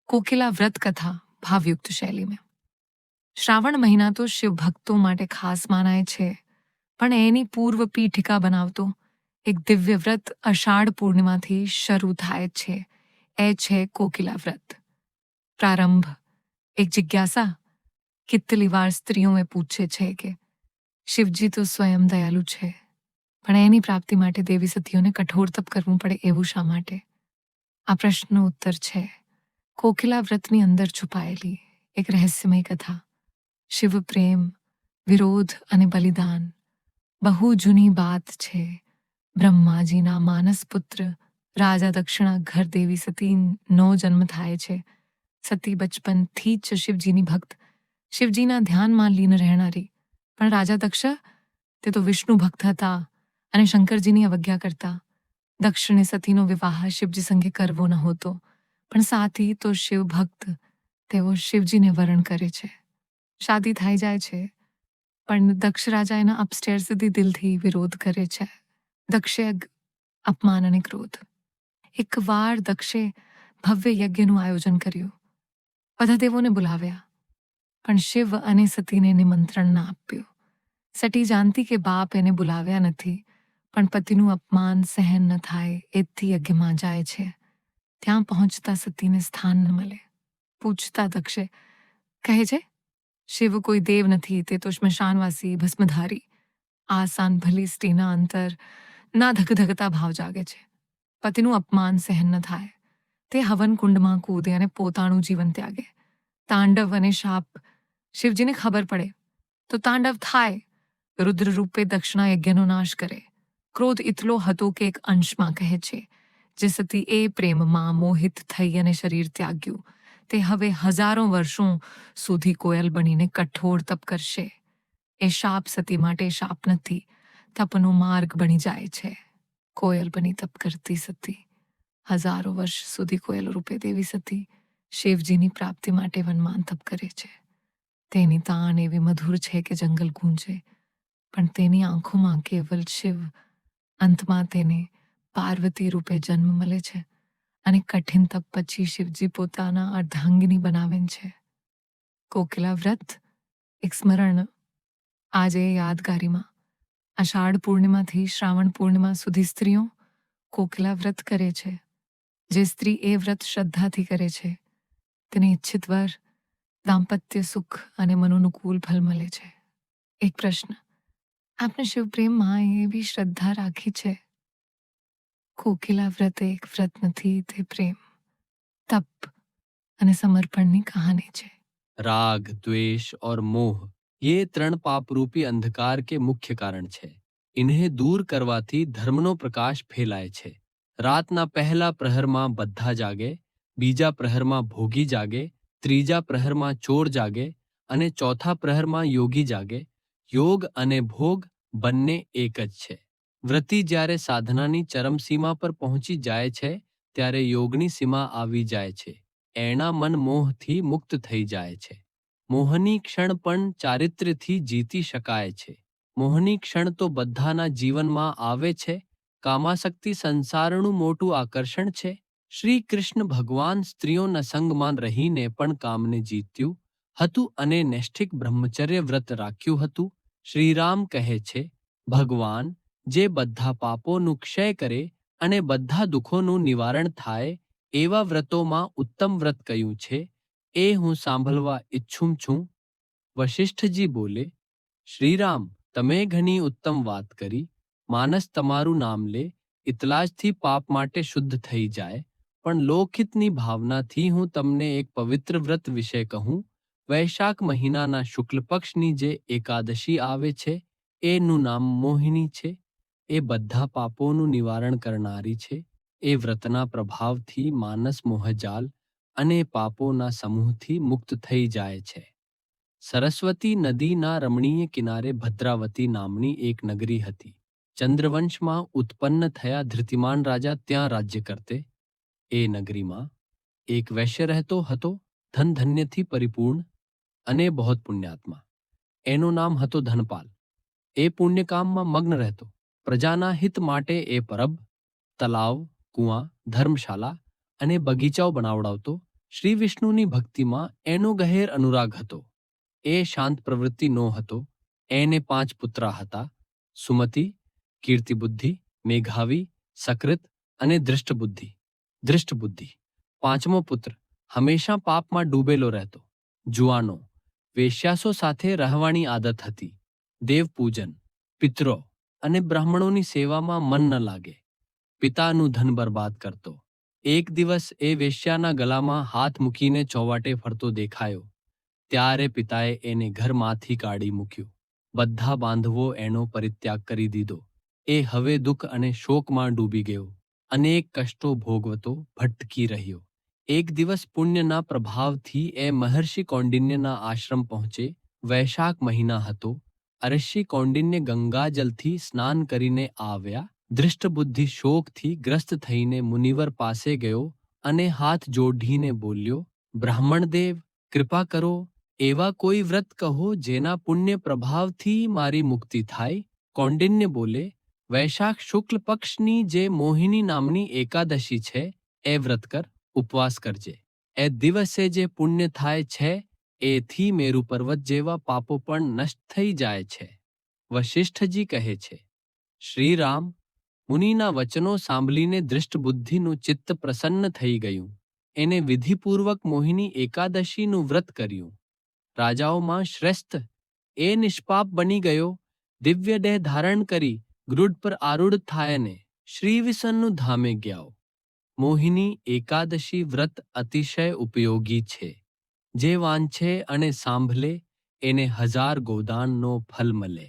कोकिला व्रत कथा भावयुक्त शैली में। શ્રાવણ મહિના તો શિવ ભક્તો માટે ખાસ માનાય છે, પણ એની પૂર્વ પીઠિકા બનાવતો એક દિવ્ય વ્રત અષાઢ પૂર્ણિમાથી શરૂ થાય છે. એ છે કોકિલા વ્રત. પ્રારંભ એક જિજ્ઞાસા. કેટલી વાર સ્ત્રીઓ પૂછે છે કે શિવજી તો સ્વયં દયાલુ છે, પણ એની પ્રાપ્તિ માટે દેવી સતીઓને કઠોર તપ કરવું પડે એવું શા માટે? આ પ્રશ્નનો ઉત્તર છે કોકિલા વ્રતની અંદર છુપાયેલી એક રહસ્યમય કથા. શિવ પ્રેમ, વિરોધ અને બલિદાન બહુ જૂની વાત છે. બ્રહ્માજીના માનસ પુત્ર રાજા દક્ષના ઘર દેવી સતીનો જન્મ થાય છે. સતી બચપનથી જ શિવજીની ભક્ત, શિવજીના ધ્યાનમાં લીન રહેનારી. પણ રાજા દક્ષ તે તો વિષ્ણુ ભક્ત હતા અને શંકરજીની અવજ્ઞા કરતા. દક્ષને સતીનો વિવાહ શિવજી સંગે કરવો નહોતો, પણ સાથી તો શિવ ભક્ત તેઓ શિવજીને વરણ કરે છે. શાદી થઈ જાય છે, પણ દક્ષ રાજા એના અપસ્ટેર સુધી દિલથી વિરોધ કરે છે. દક્ષે અપમાન અને ક્રોધ. એકવાર દક્ષે ભવ્ય યજ્ઞનું આયોજન કર્યું, બધા દેવોને બોલાવ્યા, પણ શિવ અને સતીને નિમંત્રણ ના આપ્યું. સતી જાણતી કે બાપ એને બોલાવ્યા નથી, પણ પતિનું અપમાન સહન ન થાય એથી યજ્ઞમાં જાય છે. ત્યાં પહોંચતા સતીને સ્થાન ન મળે. પૂછતા દક્ષે કહે છે, શિવ કોઈ દેવ નથી, તે તો શ્મશાનવાસી ભસ્મધારી. આસાન ભલી સ્ત્રીના અંતર ના ધગધગતા ભાવ જાગે છે. પતિનું અપમાન સહન ન થાય, તે હવન કુંડમાં કૂદે અને પોતાનું જીવન ત્યાગે. તાંડવ અને શાપ શિવજીને ખબર પડે તો તાંડવ થાય. રુદ્ર રૂપે દક્ષના યજ્ઞનો નાશ કરે. ક્રોધ એટલો હતો કે એક અંશમાં કહે છે, જે સતી એ પ્રેમમાં મોહિત થઈ અને શરીર ત્યાગ્યું, તે હવે હજારો વર્ષો સુધી કોયલ બનીને કઠોર તપ કરશે. એ શાપ સતી માટે શાપ નથી, તપનો માર્ગ બની જાય છે. કોયલ બની તપ કરતી સતી હજારો વર્ષ સુધી કોયલ રૂપે દેવી સતી શિવજીની પ્રાપ્તિ માટે વનમાં તપ કરે છે. તેની તાન એવી મધુર છે કે જંગલ ગૂંજે, પણ તેની આંખોમાં કેવલ શિવ. અંતમાં તેને પાર્વતી રૂપે જન્મ મળે છે અને કઠિન તપ પછી શિવજી પોતાના અર્ધાંગિની બનાવે છે. કોકિલા વ્રત એક સ્મરણ. આજે યાદગારીમાં અષાઢ પૂર્ણિમાથી શ્રાવણ પૂર્ણિમા સુધી સ્ત્રીઓ કોકિલા વ્રત કરે છે. જે સ્ત્રી એ વ્રત શ્રદ્ધાથી કરે છે તેને ઈચ્છિત વર, દાંપત્ય સુખ અને મનોનુકૂળ ફલ મળે છે. એક પ્રશ્ન. આપણે શિવપ્રેમમાં એવી શ્રદ્ધા રાખી છે. કોકિલા વ્રત એક વ્રત નથી, તે પ્રેમ, તપ અને સમર્પણની कहानी છે. राग, द्वेष और मोह ये ત્રણ પાપરૂપી અંધકાર કે મુખ્ય કારણ છે. ઇન્હે દૂર કરવાથી ધર્મનો પ્રકાશ ફેલાય છે. રાતના પહેલા પ્રહરમાં બધા જાગે, બીજા પ્રહરમાં ભોગી જાગે, ત્રીજા પ્રહરમાં ચોર જાગે અને ચોથા પ્રહરમાં યોગી જાગે. યોગ અને ભોગ બંને એક જ છે. વ્રતી જ્યારે સાધનાની ચરમસીમા પર પહોંચી જાય છે, ત્યારે યોગની સીમા આવી જાય છે. એના મન મોહથી મુક્ત થઈ જાય છે. મોહની ક્ષણ પણ ચારિત્ર્યથી જીતી શકાય છે. મોહની ક્ષણ તો બધાના જીવનમાં આવે છે. કામાસક્તિ સંસારનું મોટું આકર્ષણ છે. શ્રી કૃષ્ણ ભગવાન સ્ત્રીઓના સંગમાં રહીને પણ કામને જીત્યું હતું અને નૈષ્ઠિક બ્રહ્મચર્ય વ્રત રાખ્યું હતું. શ્રીરામ કહે છે, ભગવાન જે બધા પાપોનું ક્ષય કરે અને બધા દુઃખોનું નિવારણ થાય એવા વ્રતોમાં ઉત્તમ વ્રત કયું છે, એ હું સાંભળવા ઈચ્છું છું. વશિષ્ઠજી બોલે, શ્રીરામ, તમે ઘણી ઉત્તમ વાત કરી. માનસ તમારું નામ લે એટલા જથી પાપ માટે શુદ્ધ થઈ જાય. પણ લોકહિતની ભાવનાથી હું તમને એક પવિત્ર વ્રત વિશે કહું. વૈશાખ મહિનાના શુક્લ પક્ષની જે એકાદશી આવે છે, એનું નામ મોહિની છે. એ બધા પાપોનું નિવારણ કરનારી છે. એ વ્રતના પ્રભાવથી માનસ મોહજાલ અને પાપોના સમૂહથી મુક્ત થઈ જાય છે. સરસ્વતી નદીના રમણીય કિનારે ભદ્રાવતી નામની એક નગરી હતી. ચંદ્રવંશમાં ઉત્પન્ન થયા ધૃતિમાન રાજા ત્યાં રાજ્ય કરતે. એ નગરીમાં એક વૈશ્ય રહેતો હતો, ધન ધન્યથી પરિપૂર્ણ અને બહોત પુણ્યાત્મા. એનું નામ હતો ધનપાલ. એ પુણ્યકામમાં મગ્ન રહેતો. પ્રજાના હિત માટે એ પરબ, તલાવ, કુવા, ધર્મશાળા અને બગીચાઓ બનાવડાવતો. શ્રી વિષ્ણુની ભક્તિમાં એનો ગહેર અનુરાગ હતો. એ શાંત પ્રવૃત્તિ નો હતો. એને 5 પુત્રા હતા: સુમતિ, કીર્તિબુદ્ધિ, મેઘાવી, સકૃત અને દૃષ્ટબુદ્ધિ. દૃષ્ટબુદ્ધિ, 5મો પુત્ર, હંમેશા પાપમાં ડૂબેલો રહેતો. જુવાનો, વેશ્યાસો સાથે રહેવાની આદત હતી. દેવપૂજન, પિતરો અને બ્રાહ્મણોની સેવામાં મન ન લાગે. પિતાનું ધન બરબાદ કરતો. એક દિવસ એ વેશ્યાના ગલામાં હાથ મૂકીને ચોવાટે ફરતો દેખાયો. ત્યારે પિતાએ એને ઘરમાંથી કાઢી મૂક્યો. બધા બાંધવો એનો પરિત્યાગ કરી દીધો. એ હવે દુઃખ અને શોકમાં ડૂબી ગયો. અનેક કષ્ટો ભોગવતો ભટકી રહ્યો. એક દિવસ પુણ્યના પ્રભાવથી એ મહર્ષિ કૌંડિન્યના આશ્રમ પહોંચે. વૈશાખ મહિના હતો. ઋષિ કૌંડિન્ય ગંગાજલથી સ્નાન કરીને આવ્યા. દૃષ્ટબુદ્ધિ શોકથી ગ્રસ્ત થઈને મુનિવર પાસે ગયો અને હાથ જોડીને બોલ્યો, બ્રાહ્મણદેવ, કૃપા કરો, એવા કોઈ વ્રત કહો જેના પુણ્ય પ્રભાવથી મારી મુક્તિ થાય. કૌંડિન્ય બોલે, વૈશાખ શુક્લ પક્ષની જે મોહિની નામની એકાદશી છે એ વ્રત કર, ઉપવાસ કરજે. એ દિવસે જે પુણ્ય થાય છે એથી મેરુ પર્વત જેવા પાપો પણ નષ્ટ થઈ જાય છે. વશિષ્ઠજી કહે છે, શ્રીરામ મુનિના વચનો સાંભળીને દૃષ્ટબુદ્ધિનું ચિત્ત પ્રસન્ન થઈ ગયું. એને વિધિપૂર્વક મોહિની એકાદશીનું વ્રત કર્યું. રાજાઓમાં શ્રેષ્ઠ એ નિષ્પાપ બની ગયો. દિવ્ય દેહ ધારણ કરી ગરુડ પર આરૂઢ થાયને શ્રી વિષ્ણુનું ધામે ગયો. મોહિની એકાદશી વ્રત અતિશય ઉપયોગી છે. જે વાંચે અને સાંભળે એને 1000 ગોદાનનો ફલ મળે.